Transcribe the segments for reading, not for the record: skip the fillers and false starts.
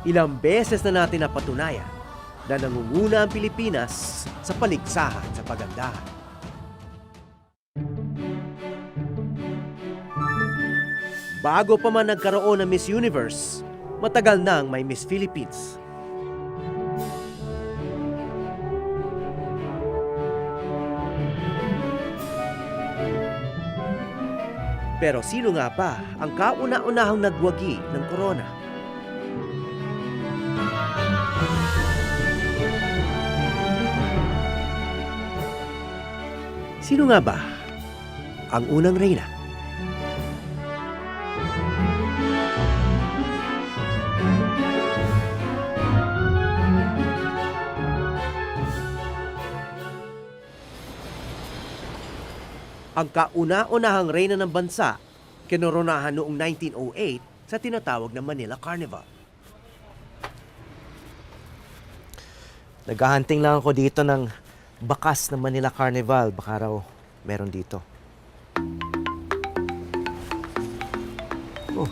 Ilang beses na natin napatunayan na nangunguna ang Pilipinas sa paligsahan sa pagandahan. Bago pa man nagkaroon ng Miss Universe, matagal nang may Miss Philippines. Pero sino nga ba ang kauna-unahang nagwagi ng corona? Sino nga ba ang unang reyna? Ang kauna-unahang reyna ng bansa, kinoronahan noong 1908 sa tinatawag na Manila Carnival. Naghahunting lang ako dito ng bakas ng Manila Carnival. Baka raw meron dito. Oh,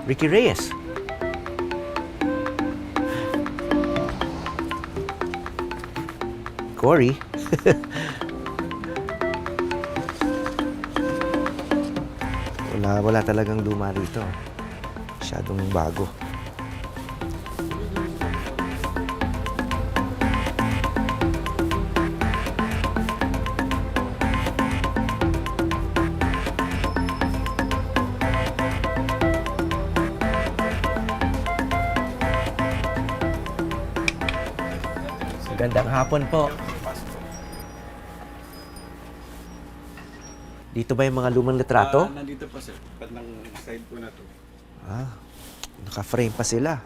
Ricky Reyes. Cory. Wala talagang luma rito. Masyadong bago. Magandang hapon po. Dito ba yung mga lumang litrato? Nandito pa sir, ng side po na to. Naka-frame pa sila.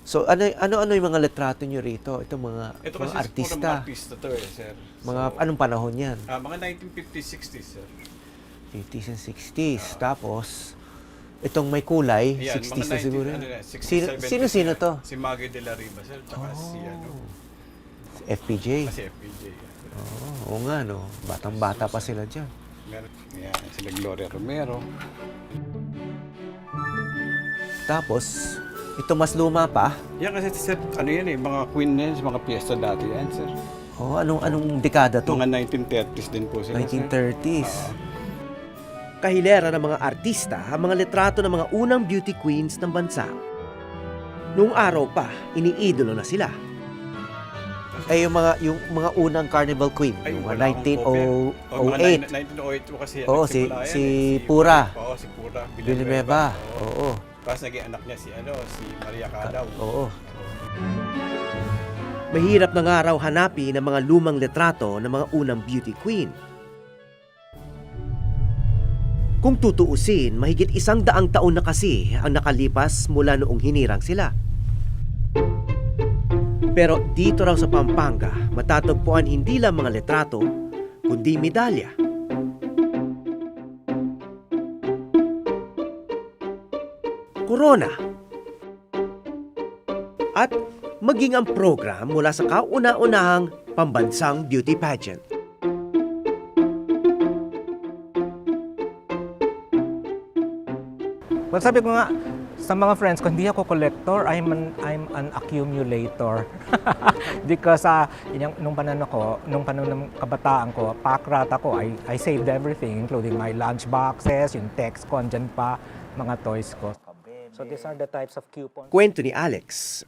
So ano yung mga litrato nyo rito? Ito mga Ito kasi artista. mga artista to sir. Mga anong panahon yan? Mga 1950s, 60s sir. 50s and 60s. Tapos, itong may kulay, Ayan, 60s na mga siguro. 60s, 70s, Sino to? Si Maggie de la Riva sir, tsaka si FPJ. Kasi FPJ. Oo nga no. Batang-bata pa sila dyan. Ayan, sila Gloria Romero. Tapos, ito mas luma pa. Yan kasi sir, mga queen yan, mga piyesta dati yan sir. Anong dekada to? Mga 1930s din po sila 1930s. Kahilera ng mga artista ang mga litrato ng mga unang beauty queens ng bansa. Noong araw pa, iniidolo na sila. Yung mga unang Carnival Queen, yung mga 1908. 1908 po kasi yan. Oo, nagsimula yan si eh. Pura. Oo, si Pura. Villanueva. Oo. Tapos naging anak niya si Maria Cadaw. Oo. Mahirap na nga raw hanapin ang mga lumang litrato ng mga unang beauty queen. Kung tutuusin, mahigit 100 taon na kasi ang nakalipas mula noong hinirang sila. Pero dito raw sa Pampanga, matatagpuan hindi lang mga litrato, kundi medalya. Corona. At maging ang program mula sa kauna-unahang pambansang beauty pageant. Well, sabi ko nga sa mga friends ko, hindi ako collector, I'm an accumulator. Because nung panahon ng kabataan ko, pakrat ako, I saved everything, including my lunch boxes, yung text ko, andyan pa, mga toys ko. So these are the types of coupons. Kwento ni Alex,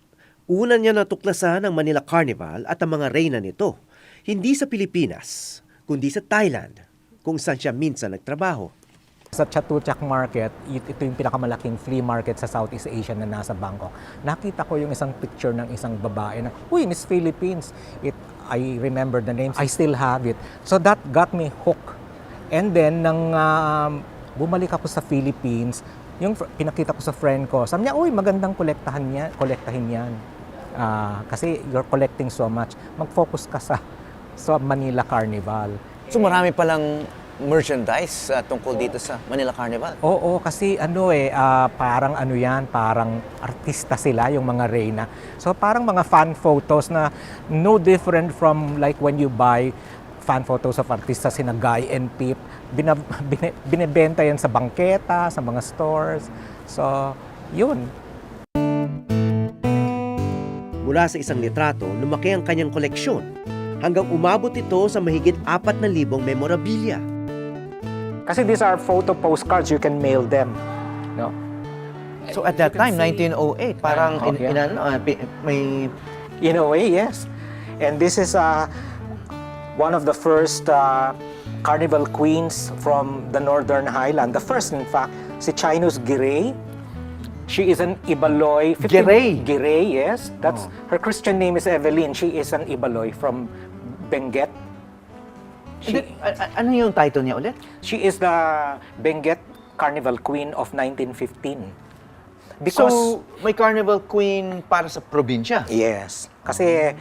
una niya natuklasan ang Manila Carnival at ang mga reyna nito, hindi sa Pilipinas, kundi sa Thailand, kung saan siya minsan nagtrabaho. Sa Chatuchak Market, ito yung pinakamalaking flea market sa Southeast Asia na nasa Bangkok. Nakita ko yung isang picture ng isang babae na, uy, Miss Philippines. I remember the names. I still have it. So that got me hooked. And then, nang bumalik ako sa Philippines, yung pinakita ko sa friend ko, sabi niya, uy, magandang kolektahin yan. Kasi you're collecting so much. Mag-focus ka sa Manila Carnival. So marami palang merchandise tungkol dito sa Manila Carnival? Oo, kasi parang parang artista sila, yung mga reyna. So parang mga fan photos na no different from like when you buy fan photos of artista sina Guy and Pip. Binebenta yan sa bangketa, sa mga stores. So, yun. Mula sa isang litrato, lumaki ang kanyang koleksyon hanggang umabot ito sa mahigit 4,000 memorabilia. Kasi these are photo postcards, you can mail them. No? So at that time, 1908, parang may... In a way, yes. And this is one of the first carnival queens from the Northern Highland. The first, in fact, si Chinus Giray. She is an Ibaloy. Giray? Giray, yes. That's her Christian name is Evelyn. She is an Ibaloy from Benguet. Ano yung title niya ulit? She is the Benguet Carnival Queen of 1915. Because So, may carnival queen para sa probinsya. yes. Kasi,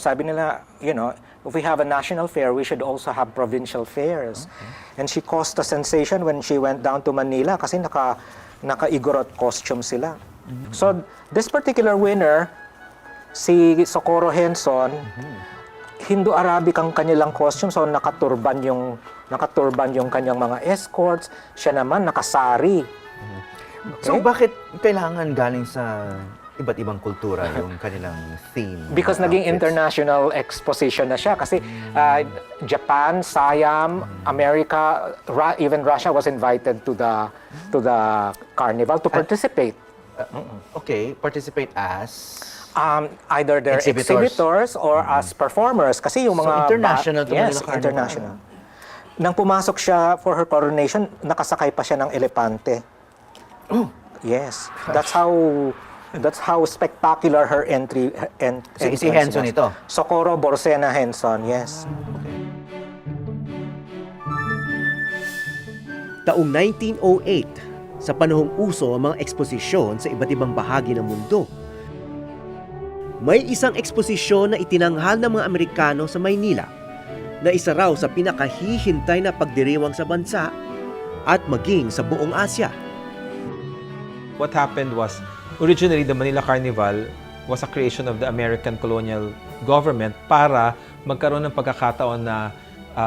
sabi nila, if we have a national fair, we should also have provincial fairs. And she caused a sensation when she went down to Manila kasi naka-Igorot costume sila. So, this particular winner, si Socorro Henson, Hindu-Arabic ang kanilang costume, so nakaturban yung kanyang mga escorts. Siya naman nakasari. So, bakit kailangan galing sa iba't ibang kultura yung kanilang theme? Because naging international exposition na siya. Kasi Japan, Siam, America, even Russia was invited to the carnival to participate. Okay, participate as... Either they're exhibitors or as performers. Kasi yung So, mga... international to Yes, Manila Carnival. international. Nang pumasok siya for her coronation, nakasakay pa siya ng elepante. Oh. Yes. That's how spectacular her entry. Si Henson ito? Socorro Borcena Henson, yes. Taong 1908, sa panahong uso ang mga eksposisyon sa iba't ibang bahagi ng mundo, may isang eksposisyon na itinanghal ng mga Amerikano sa Maynila na isa raw sa pinakahihintay na pagdiriwang sa bansa at maging sa buong Asya. What happened was, originally the Manila Carnival was a creation of the American colonial government para magkaroon ng pagkakataon na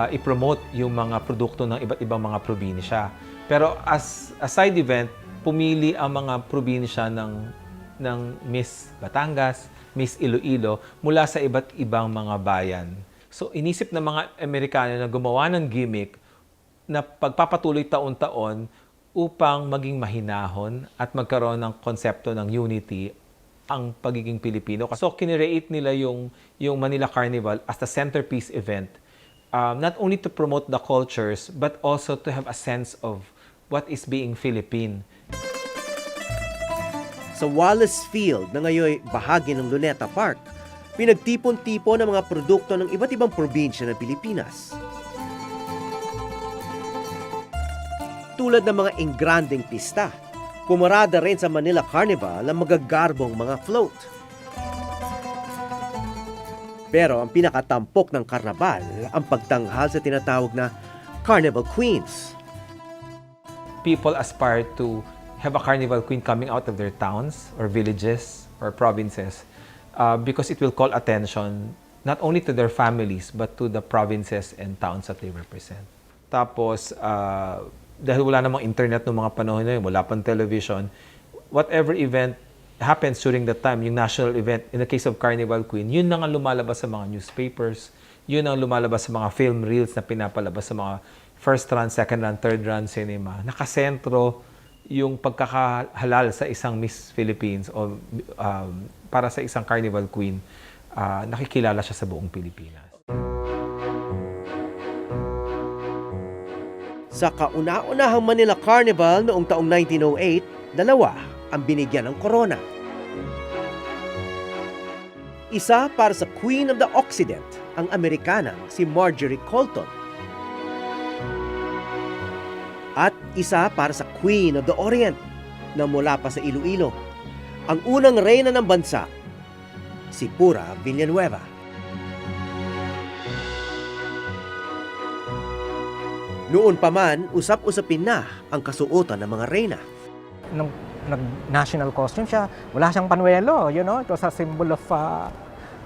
i-promote yung mga produkto ng iba't ibang mga probinsya. Pero as a side event, pumili ang mga probinsya ng Miss Batangas, Miss Iloilo mula sa iba't ibang mga bayan. So inisip ng mga Amerikano na gumawa ng gimmick na pagpapatuloy taon-taon upang maging mahinahon at magkaroon ng konsepto ng unity ang pagiging Pilipino. So kinreate nila yung Manila Carnival as the centerpiece event, not only to promote the cultures but also to have a sense of what is being Philippine. Sa Wallace Field na ngayon bahagi ng Luneta Park, pinagtipon-tipon ang mga produkto ng iba't ibang probinsya ng Pilipinas. Tulad ng mga engranding pista, pumarada rin sa Manila Carnival ang magagarbong mga float. Pero ang pinakatampok ng karnabal ang pagtanghal sa tinatawag na Carnival Queens. People aspire to have a carnival queen coming out of their towns or villages or provinces because it will call attention not only to their families but to the provinces and towns that they represent. Tapos, dahil wala namang internet noong mga panahon na yun, wala pang television, whatever event happens during that time, yung national event, in the case of Carnival Queen, yun na nga lumalabas sa mga newspapers, yun ang lumalabas sa mga film reels na pinapalabas sa mga first run, second run, third run cinema. Nakasentro yung pagkakahalal sa isang Miss Philippines o para sa isang Carnival Queen, nakikilala siya sa buong Pilipinas. Sa kauna-unahang Manila Carnival noong taong 1908, dalawa ang binigyan ng korona. Isa para sa Queen of the Occident, ang Amerikanang si Marjorie Colton. At isa para sa Queen of the Orient na mula pa sa Iloilo, ang unang reyna ng bansa, si Pura Villanueva. Noon pa man, usap-usapin na ang kasuotan ng mga reyna. Nung nag-national costume siya, wala siyang panuelo, it was a symbol of,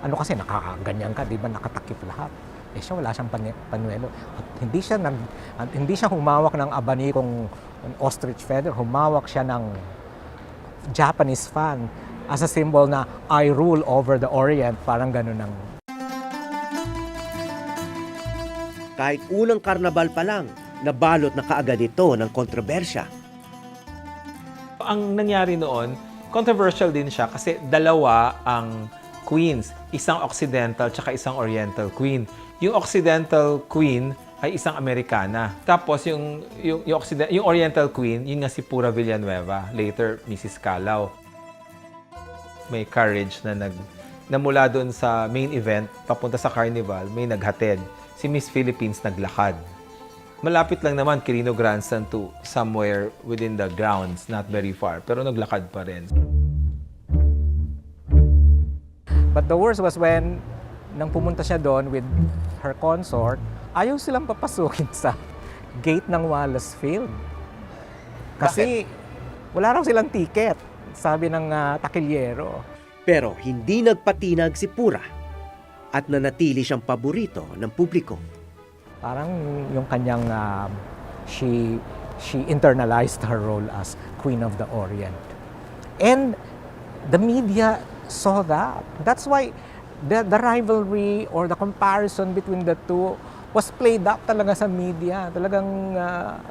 kasi nakaganyan ka, di ba, nakatakip lahat. Siya wala siyang panuelo. At hindi siya humawak ng abanikong ostrich feather, humawak siya ng Japanese fan as a symbol na I rule over the Orient, parang ganun ang. Kahit unang karnabal pa lang, nabalot na kaagad ito ng kontrobersya. Ang nangyari noon, controversial din siya kasi dalawa ang queens, isang Occidental tsaka isang Oriental queen. Yung Occidental queen ay isang Amerikana. Tapos yung Oriental queen, yun nga si Pura Villanueva, later Mrs. Calao. May carriage na mula doon sa main event, papunta sa carnival, may naghatid. Si Miss Philippines naglakad. Malapit lang naman Quirino Grandstand to somewhere within the grounds, not very far, pero naglakad pa rin. But the worst was when nang pumunta siya doon with her consort, ayaw silang papasukin sa gate ng Wallace Field. Kasi wala raw silang ticket, sabi ng takilyero. Pero hindi nagpatinag si Pura at nanatili siyang paborito ng publiko. Parang yung kanyang, she internalized her role as Queen of the Orient. And the media saw that. That's why the rivalry or the comparison between the two was played up talaga sa media. Talagang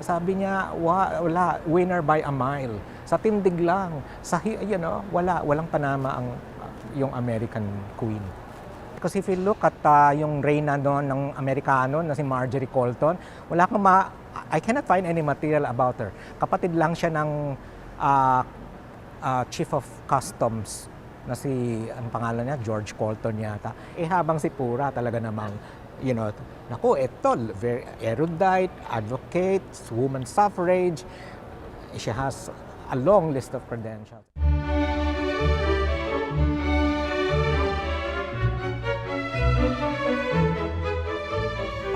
sabi niya, wala, winner by a mile. Sa tindig lang. Walang panama yung American Queen. Because if you look at yung reyna doon ng Amerikano na si Marjorie Colton, I cannot find any material about her. Kapatid lang siya ng Chief of Customs na si, ang pangalan niya, George Colton yata. Habang si Pura talaga namang, naku, ito, very erudite, advocate, woman suffrage. She has a long list of credentials.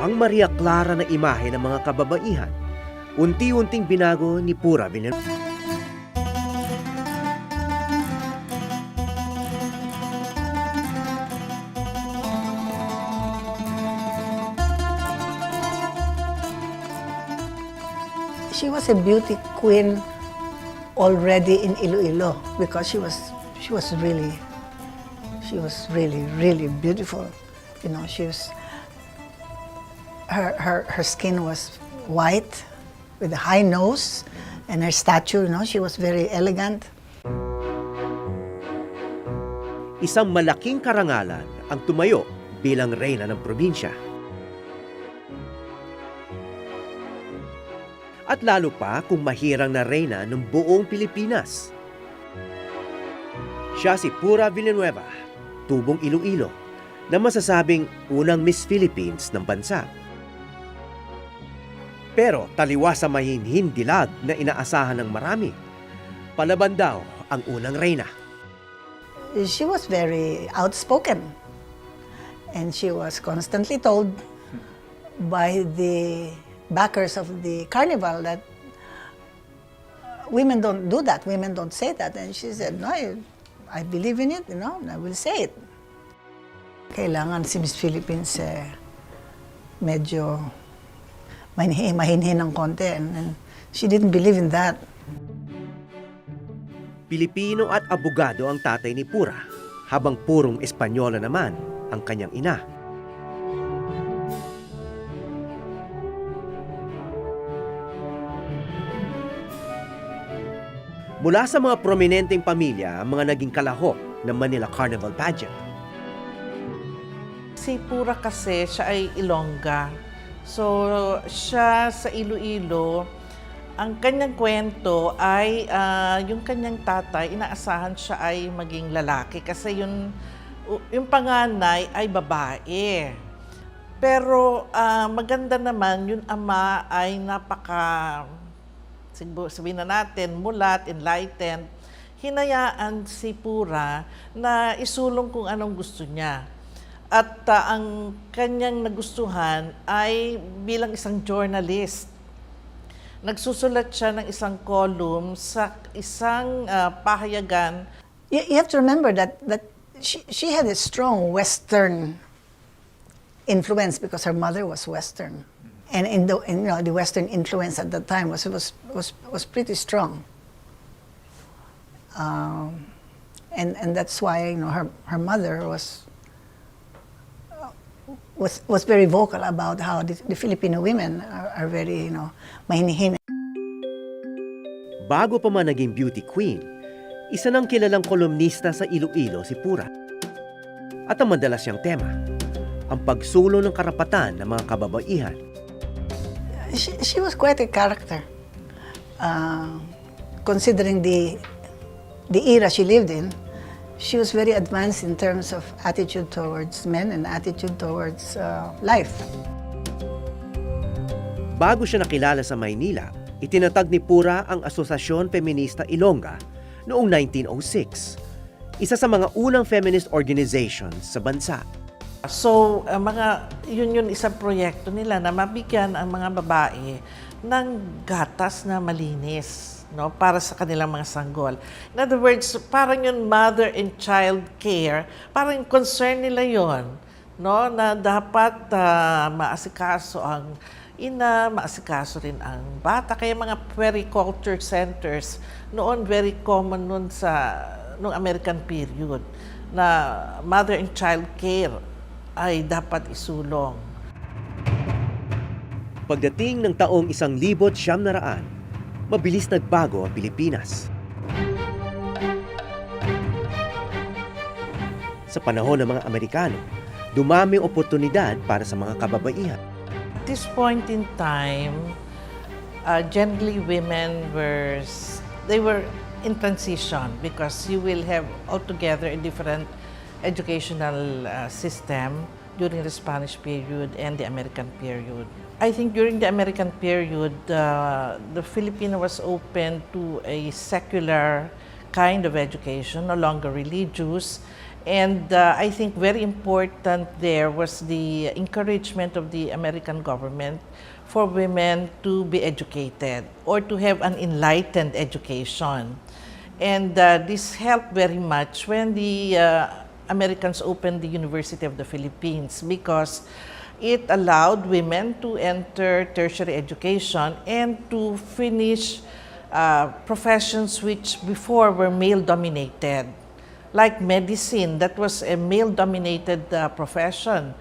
Ang Maria Clara na imahe ng mga kababaihan, unti-unting binago ni Pura Villanueva. She was a beauty queen already in Iloilo because she was really beautiful. Her skin was white with a high nose, and her stature, she was very elegant. Isang malaking karangalan ang tumayo bilang reyna ng probinsya. At lalo pa kung mahirang na reyna ng buong Pilipinas. Siya si Pura Villanueva, tubong Iloilo, na masasabing unang Miss Philippines ng bansa. Pero taliwas sa mahinhin dilag na inaasahan ng marami, palaban daw ang unang reyna. She was very outspoken, and she was constantly told by the backers of the carnival that women don't do that, women don't say that. And she said, no, I believe in it, and I will say it. Kailangan si Miss Philippines medyo mahinhin ng konti, and she didn't believe in that. Pilipino at abogado ang tatay ni Pura, habang purong Espanyola naman ang kanyang ina. Mula sa mga prominenteng pamilya ang mga naging kalahok ng Manila Carnival Pageant. Si Pura kasi, siya ay Ilongga. So, siya sa Iloilo, ang kanyang kwento ay yung kanyang tatay, inaasahan siya ay maging lalaki kasi yung panganay ay babae. Pero maganda naman, yung ama ay sabihin na natin, mulat, enlightened. Hinayaan si Pura na isulong kung anong gusto niya. At ang kanyang nagustuhan ay bilang isang journalist. Nagsusulat siya ng isang column sa isang pahayagan. You have to remember that she had a strong Western influence because her mother was Western. And the Western influence at that time was pretty strong. And that's why, you know, her mother was very vocal about how the Filipino women are very, you know, mahinihin. Bago pa man naging beauty queen, isa ng kilalang kolumnista sa Iloilo si Pura. At ang madalas niyang tema, ang pagsulong ng karapatan ng mga kababaihan. She was quite a character, considering the era she lived in. She was very advanced in terms of attitude towards men and attitude towards life. Bago siya nakilala sa Maynila, itinatag ni Pura ang Asosasyon Feminista Ilongga noong 1906, isa sa mga unang feminist organizations sa bansa. So, yun isang proyekto nila na mabigyan ang mga babae ng gatas na malinis, no, para sa kanilang mga sanggol. In other words, parang yung mother and child care, parang concern nila yon, no, na dapat maasikaso ang ina, maasikaso rin ang bata. Kaya mga puericulture centers, noon very common noon noong American period, na mother and child care ay dapat isulong. Pagdating ng taong 1900, mabilis nagbago ang Pilipinas. Sa panahon ng mga Amerikano, dumami ang oportunidad para sa mga kababaihan. At this point in time, generally women were in transition because you will have altogether a different educational system during the Spanish period and the American period. I think during the American period, the Filipino was open to a secular kind of education, no longer religious. And I think very important there was the encouragement of the American government for women to be educated or to have an enlightened education. And this helped very much when the Americans opened the University of the Philippines because it allowed women to enter tertiary education and to finish professions which before were male-dominated, like medicine, that was a male-dominated profession.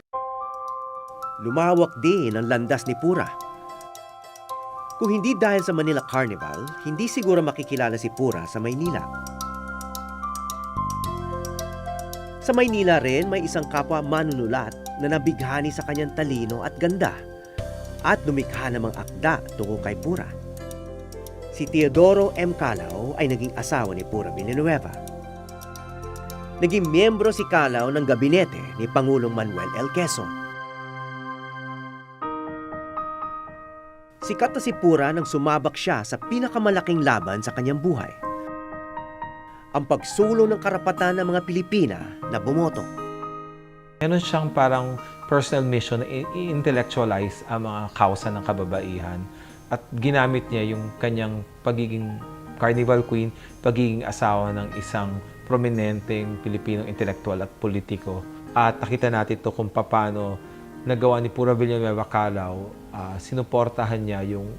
Lumawak din ang landas ni Pura. Kung hindi dahil sa Manila Carnival, hindi siguro makikilala si Pura sa Maynila. Sa Maynila rin may isang kapwa manunulat na nabighani sa kanyang talino at ganda at lumikha ng mga akda tungkol kay Pura. Si Teodoro M. Calao ay naging asawa ni Pura Villanueva. Naging miyembro si Calao ng gabinete ni Pangulong Manuel L. Quezon. Sikat na si Pura nang sumabak siya sa pinakamalaking laban sa kanyang buhay, ang pagsulong ng karapatan ng mga Pilipina na bumoto. Meron siyang parang personal mission na i-intellectualize ang mga kausa ng kababaihan at ginamit niya yung kanyang pagiging carnival queen, pagiging asawa ng isang prominenteng Pilipinong intelektual at politiko. At nakita natin ito kung paano nagawa ni Pura Villanueva Calao, sinuportahan niya yung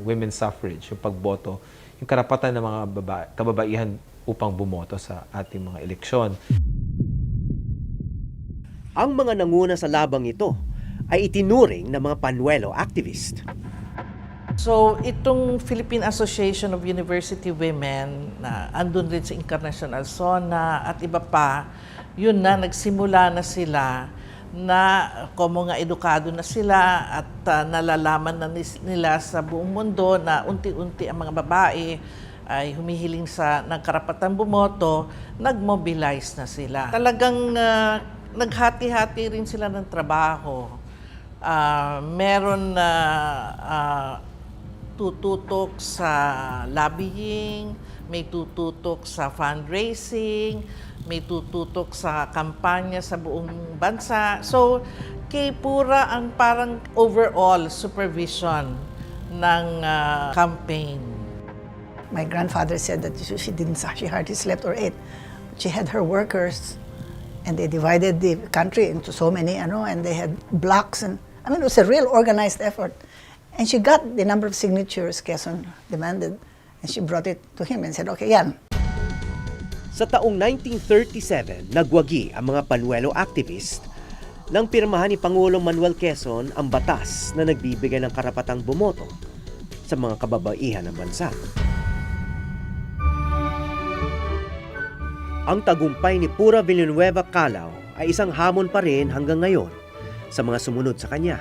women's suffrage, yung pagboto, yung karapatan ng mga kababaihan upang bumoto sa ating mga eleksyon. Ang mga nanguna sa labang ito ay itinuring ng mga panuelo activist. So, itong Philippine Association of University Women na andun rin sa International SONA at iba pa, yun na, nagsimula na sila na komo nga edukado na sila at nalalaman na nila sa buong mundo na unti-unti ang mga babae ay humihiling sa nagkarapatan bumoto, nag-mobilize na sila. Talagang naghati-hati rin sila ng trabaho. Meron na tututok sa lobbying, may tututok sa fundraising, may tututok sa kampanya sa buong bansa. So, kay Pura ang parang overall supervision ng campaign. My grandfather said that she hardly slept or ate. She had her workers, and they divided the country into so many, and they had blocks. And I mean, it was a real organized effort. And she got the number of signatures Quezon demanded, and she brought it to him and said, okay, yan. Sa taong 1937, nagwagi ang mga panuelo activist nang pirmahan ni Pangulong Manuel Quezon ang batas na nagbibigay ng karapatang bumoto sa mga kababaihan ng bansa. Ang tagumpay ni Pura Villanueva Calao ay isang hamon pa rin hanggang ngayon sa mga sumunod sa kanya.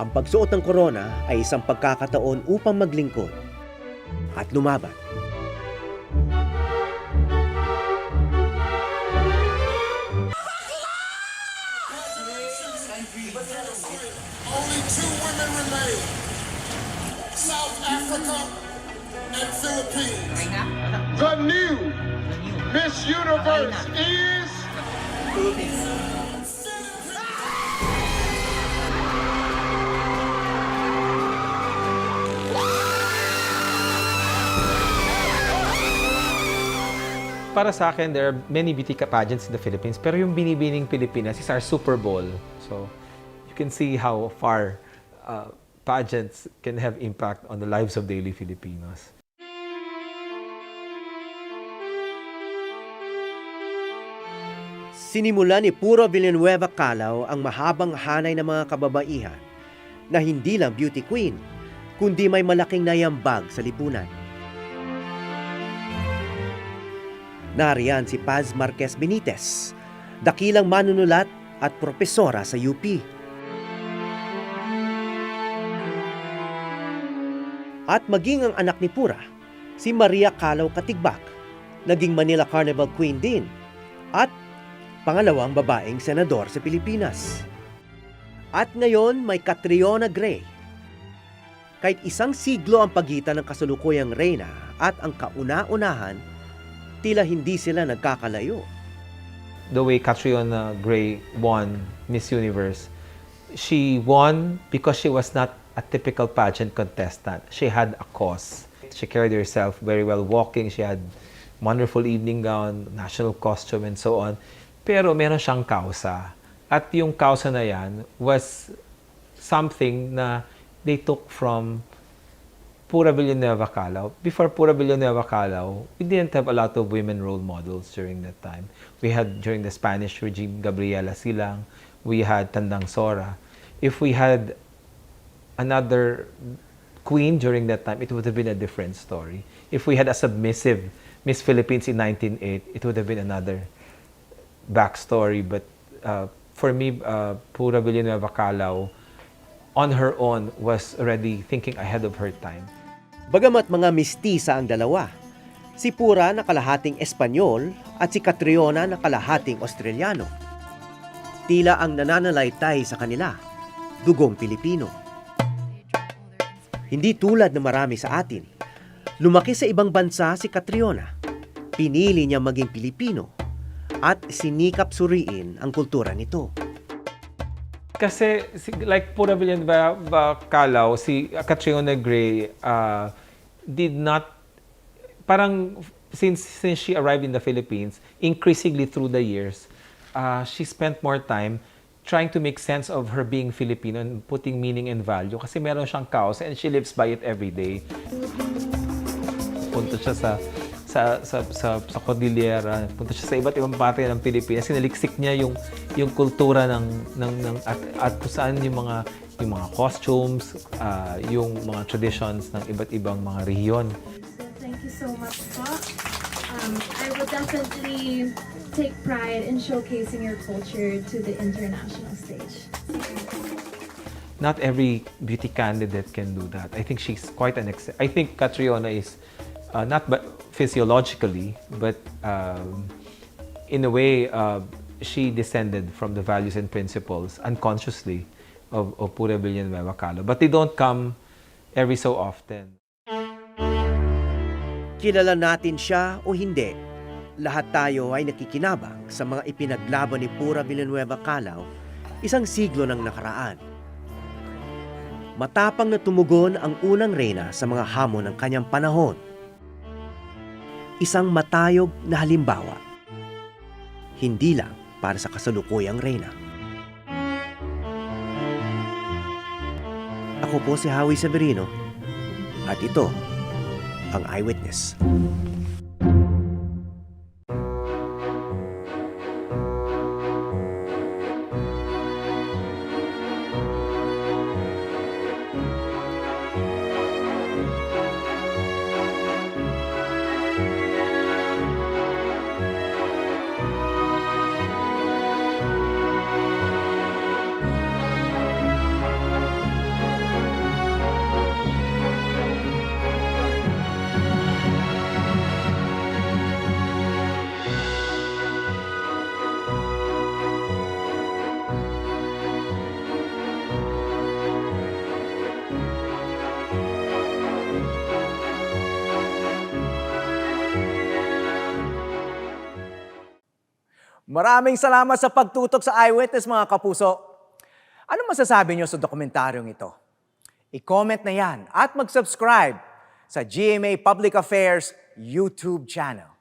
Ang pagsuot ng korona ay isang pagkakataon upang maglingkod at lumaban. Only 2 women remain, South Africa and Philippines. The new Miss Universe is... Para sa akin, there are many beauty pageants in the Philippines, pero yung Binibining Pilipinas is our Super Bowl. So, you can see how far pageants can have impact on the lives of daily Filipinos. Sinimula ni Pura Villanueva Calao ang mahabang hanay ng mga kababaihan na hindi lang beauty queen, kundi may malaking nayambag sa lipunan. Nariyan si Paz Marquez Benitez, dakilang manunulat at propesora sa UP. At maging ang anak ni Pura, si Maria Calao Katigbak, naging Manila Carnival Queen din at pangalawang babaeng senador sa Pilipinas. At ngayon may Catriona Gray. Kahit isang siglo ang pagitan ng kasalukuyang reyna at ang kauna-unahan, tila hindi sila nagkakalayo. The way Catriona Gray won Miss Universe, she won because she was not a typical pageant contestant. She had a cause. She carried herself very well walking. She had wonderful evening gown, national costume, and so on. Pero meron siyang kausa. At yung kausa na yan was something na they took from Pura Villanueva Calao. Before Pura Villanueva Calao, we didn't have a lot of women role models during that time. We had, during the Spanish regime, Gabriela Silang. We had Tandang Sora. If we had another queen during that time, it would have been a different story. If we had a submissive Miss Philippines in 1908, it would have been another backstory. But for me, Pura Villanueva Calao, on her own, was already thinking ahead of her time. Bagamat mga mistisa ang dalawa, si Pura na kalahating Espanyol at si Catriona na kalahating Australiano. Tila ang nananalaytay sa kanila, dugong Pilipino. Hindi tulad ng marami sa atin, lumaki sa ibang bansa si Catriona. Pinili niya maging Pilipino at sinikap suriin ang kultura nito. Kasi, like Pura Villanueva Calao, si Catriona Gray did not, parang since she arrived in the Philippines, increasingly through the years, she spent more time trying to make sense of her being Filipino and putting meaning and value. Kasi meron siyang cause and she lives by it every day. Punta siya sa Cordillera, punta siya sa iba't ibang parte ng Pilipinas. Sinaliksik niya yung kultura at kung saan yung mga costumes, yung mga traditions ng iba't ibang mga rehiyon. Thank you so much, Doc. I will definitely take pride in showcasing your culture to the international stage. Not every beauty candidate can do that. I think she's quite an I think Catriona is not physiologically, but in a way, she descended from the values and principles unconsciously of Pura Villanueva Calao. But they don't come every so often. Kilala natin siya o hindi, lahat tayo ay nakikinabang sa mga ipinaglaban ni Pura Villanueva Calao isang siglo ng nakaraan. Matapang na tumugon ang unang reyna sa mga hamon ng kanyang panahon. Isang matayog na halimbawa, hindi lang para sa kasalukuyang reyna. Ako po si Howie Severino at ito ang Eyewitness. Maraming salamat sa pagtutok sa Eyewitness mga kapuso. Ano masasabi niyo sa dokumentaryong ito? I-comment na yan at mag-subscribe sa GMA Public Affairs YouTube channel.